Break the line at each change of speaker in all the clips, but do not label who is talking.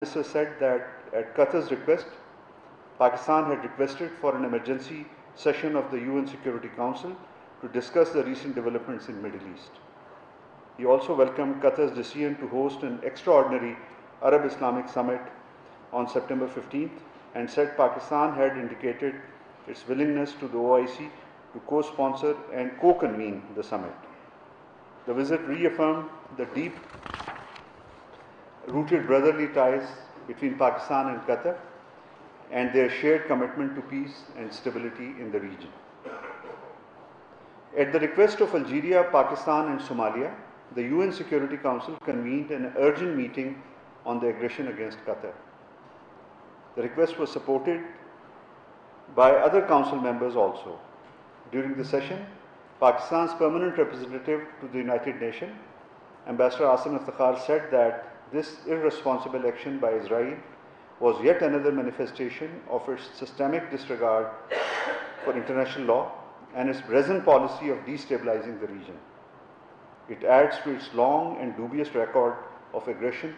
Minister said that at Qatar's request, Pakistan had requested for an emergency session of the UN Security Council to discuss the recent developments in Middle East. He also welcomed Qatar's decision to host an extraordinary Arab Islamic summit on September 15th and said Pakistan had indicated its willingness to the OIC to co-sponsor and co-convene the summit. The visit reaffirmed the deep-rooted brotherly ties between Pakistan and Qatar and their shared commitment to peace and stability in the region. At the request of Algeria, Pakistan and Somalia, the UN Security Council convened an urgent meeting on the aggression against Qatar. The request was supported by other council members also. During the session, Pakistan's permanent representative to the United Nations, Ambassador Asim Iftikhar, said that this irresponsible action by Israel was yet another manifestation of its systemic disregard for international law and its present policy of destabilizing the region. It adds to its long and dubious record of aggression,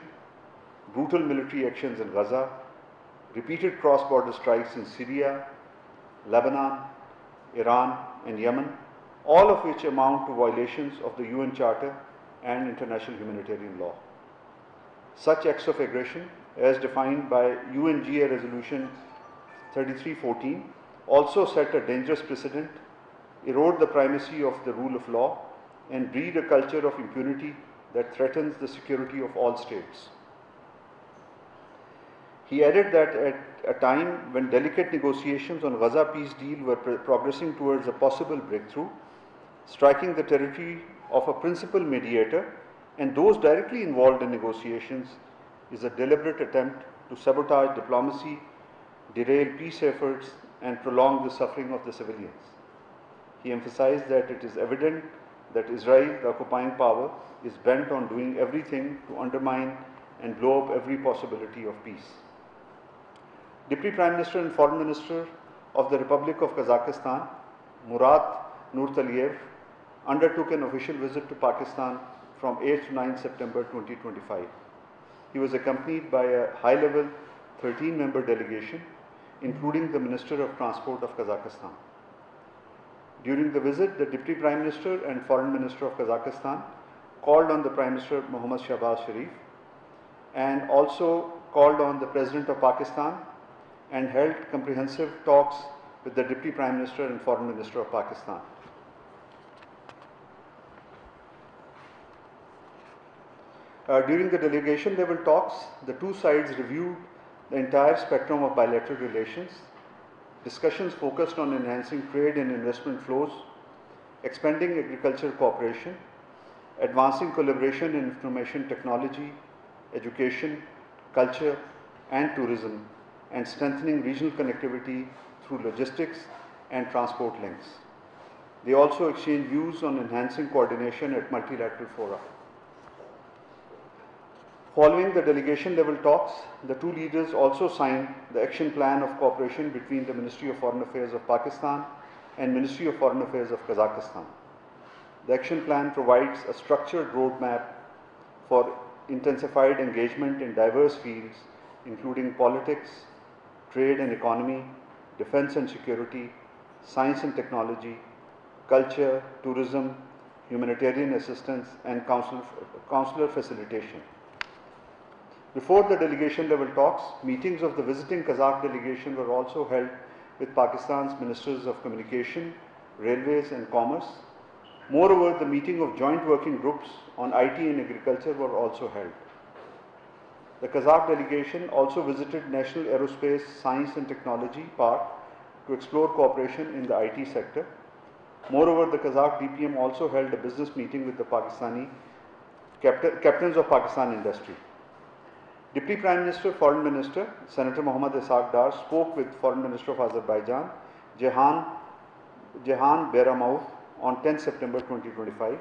brutal military actions in Gaza, repeated cross-border strikes in Syria, Lebanon, Iran, and Yemen, all of which amount to violations of the UN Charter and international humanitarian law. Such acts of aggression, as defined by UNGA Resolution 3314, also set a dangerous precedent, erode the primacy of the rule of law, and breed a culture of impunity that threatens the security of all states. He added that at a time when delicate negotiations on Gaza peace deal were progressing towards a possible breakthrough, striking the territory of a principal mediator and those directly involved in negotiations is a deliberate attempt to sabotage diplomacy, derail peace efforts, and prolong the suffering of the civilians. He emphasized that it is evident that Israel, the occupying power, is bent on doing everything to undermine and blow up every possibility of peace. Deputy Prime Minister and Foreign Minister of the Republic of Kazakhstan, Murat Nurtaliyev, undertook an official visit to Pakistan from 8th to 9th September 2025. He was accompanied by a high-level 13-member delegation, including the Minister of Transport of Kazakhstan. During the visit, the Deputy Prime Minister and Foreign Minister of Kazakhstan called on the Prime Minister Mohammad Shahbaz Sharif and also called on the President of Pakistan and held comprehensive talks with the Deputy Prime Minister and Foreign Minister of Pakistan. During the delegation level talks, the two sides reviewed the entire spectrum of bilateral relations. Discussions focused on enhancing trade and investment flows, expanding agricultural cooperation, advancing collaboration in information technology, education, culture, and tourism, and strengthening regional connectivity through logistics and transport links. They also exchanged views on enhancing coordination at multilateral fora. Following the delegation level talks, the two leaders also signed the action plan of cooperation between the Ministry of Foreign Affairs of Pakistan and Ministry of Foreign Affairs of Kazakhstan. The action plan provides a structured roadmap for intensified engagement in diverse fields, including politics, trade and economy, defense and security, science and technology, culture, tourism, humanitarian assistance, and consular facilitation. Before the delegation level talks, meetings of the visiting Kazakh delegation were also held with Pakistan's Ministers of Communication, Railways and Commerce. Moreover, the meeting of joint working groups on IT and agriculture were also held. The Kazakh delegation also visited National Aerospace Science and Technology Park to explore cooperation in the IT sector. Moreover, the Kazakh DPM also held a business meeting with the Pakistani captains of Pakistan industry. Deputy Prime Minister, Foreign Minister, Senator Mohammad Ishaq Dar spoke with Foreign Minister of Azerbaijan, Jehan Behramov, on 10 September 2025.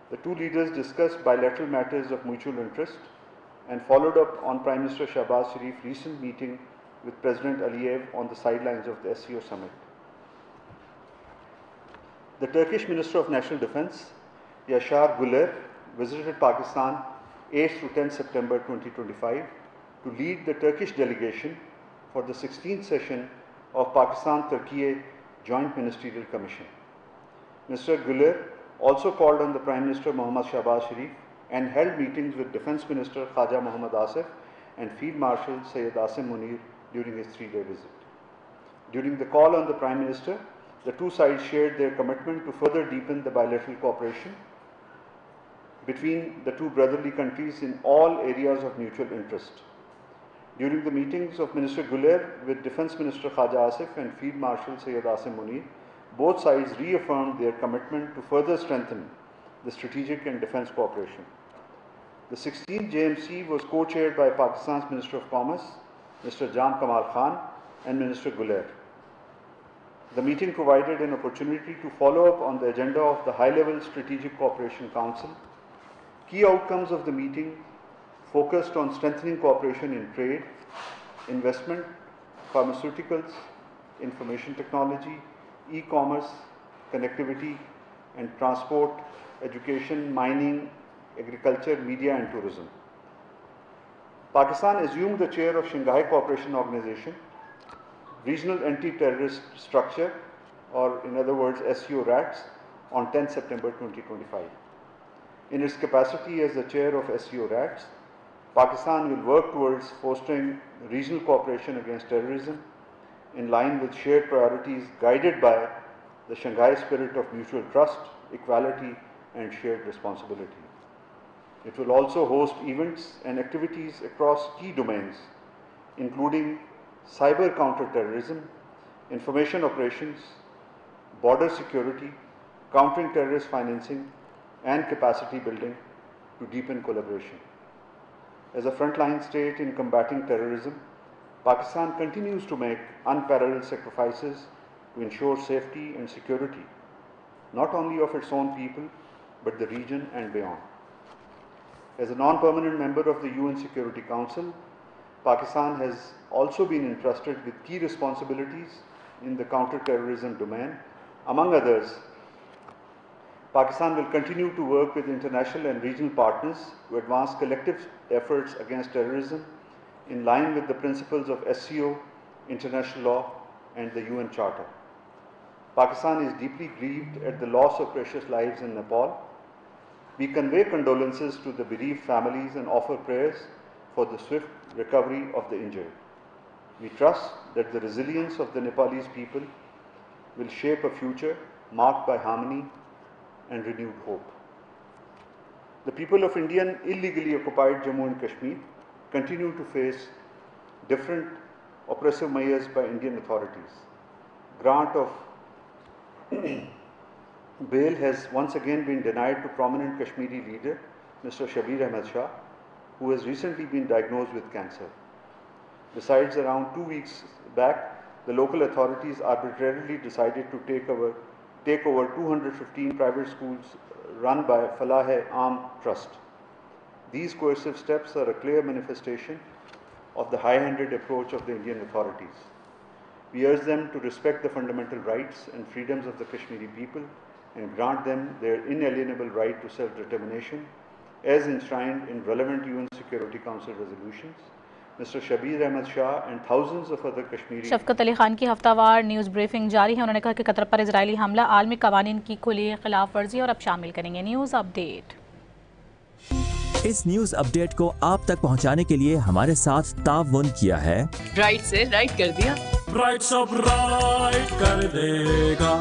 The two leaders discussed bilateral matters of mutual interest and followed up on Prime Minister Shahbaz Sharif's recent meeting with President Aliyev on the sidelines of the SCO summit. The Turkish Minister of National Defense, Yashar Guler, visited Pakistan 8th to 10th September 2025. to lead the Turkish delegation for the 16th session of Pakistan-Turkey Joint Ministerial Commission. Mr. Güler also called on the Prime Minister Mohammad Shahbaz Sharif and held meetings with Defence Minister Khaja Mohammad Asif and Field Marshal Sayyid Asim Munir during his 3-day visit. During the call on the Prime Minister, the two sides shared their commitment to further deepen the bilateral cooperation between the two brotherly countries in all areas of mutual interest. During the meetings of Minister Güler with Defence Minister Khaja Asif and Field Marshal Sayyid Asim Munir, both sides reaffirmed their commitment to further strengthen the strategic and defence cooperation. The 16th JMC was co-chaired by Pakistan's Minister of Commerce, Mr. Jam Kamal Khan, and Minister Güler. The meeting provided an opportunity to follow up on the agenda of the High-Level Strategic Cooperation Council. Key outcomes of the meeting focused on strengthening cooperation in trade, investment, pharmaceuticals, information technology, e-commerce, connectivity and transport, education, mining, agriculture, media and tourism. Pakistan assumed the chair of Shanghai Cooperation Organization, Regional Anti-Terrorist Structure, or in other words SCO RATS, on 10 September 2025. In its capacity as the chair of SCO RATS, Pakistan will work towards fostering regional cooperation against terrorism in line with shared priorities guided by the Shanghai spirit of mutual trust, equality and shared responsibility. It will also host events and activities across key domains, including cyber counter-terrorism, information operations, border security, countering terrorist financing and capacity building to deepen collaboration. As a frontline state in combating terrorism, Pakistan continues to make unparalleled sacrifices to ensure safety and security, not only of its own people, but the region and beyond. As a non-permanent member of the UN Security Council, Pakistan has also been entrusted with key responsibilities in the counter-terrorism domain. Among others, Pakistan will continue to work with international and regional partners to advance collective efforts against terrorism in line with the principles of SCO, international law and the UN Charter. Pakistan is deeply grieved at the loss of precious lives in Nepal. We convey condolences to the bereaved families and offer prayers for the swift recovery of the injured. We trust that the resilience of the Nepalese people will shape a future marked by harmony and renewed hope. The people of Indian illegally occupied Jammu and Kashmir continue to face different oppressive measures by Indian authorities. Grant of bail has once again been denied to prominent Kashmiri leader Mr. Shabir Ahmed Shah, who has recently been diagnosed with cancer. Besides, around 2 weeks back, the local authorities arbitrarily decided to take over 215 private schools run by Falah-e-Aam Trust. These coercive steps are a clear manifestation of the high-handed approach of the Indian authorities. We urge them to respect the fundamental rights and freedoms of the Kashmiri people and grant them their inalienable right to self-determination as enshrined in relevant UN Security Council resolutions. Mr. Shabir Ahmed Shah and thousands of other Kashmiri
शफकत अली खान की हफ्तावार news briefing जारी है। उन्होंने कहा कि Qatar पर Israeli हमला आलमी कवानीन की खुली खिलाफ वर्जी और अब शामिल करेंगे न्यूज़ अपडेट।
इस न्यूज़ अपडेट को आप तक पहुंचाने के लिए हमारे साथ ताउन किया है
राइट से राइट कर दिया,
राइट सब राइट कर देगा।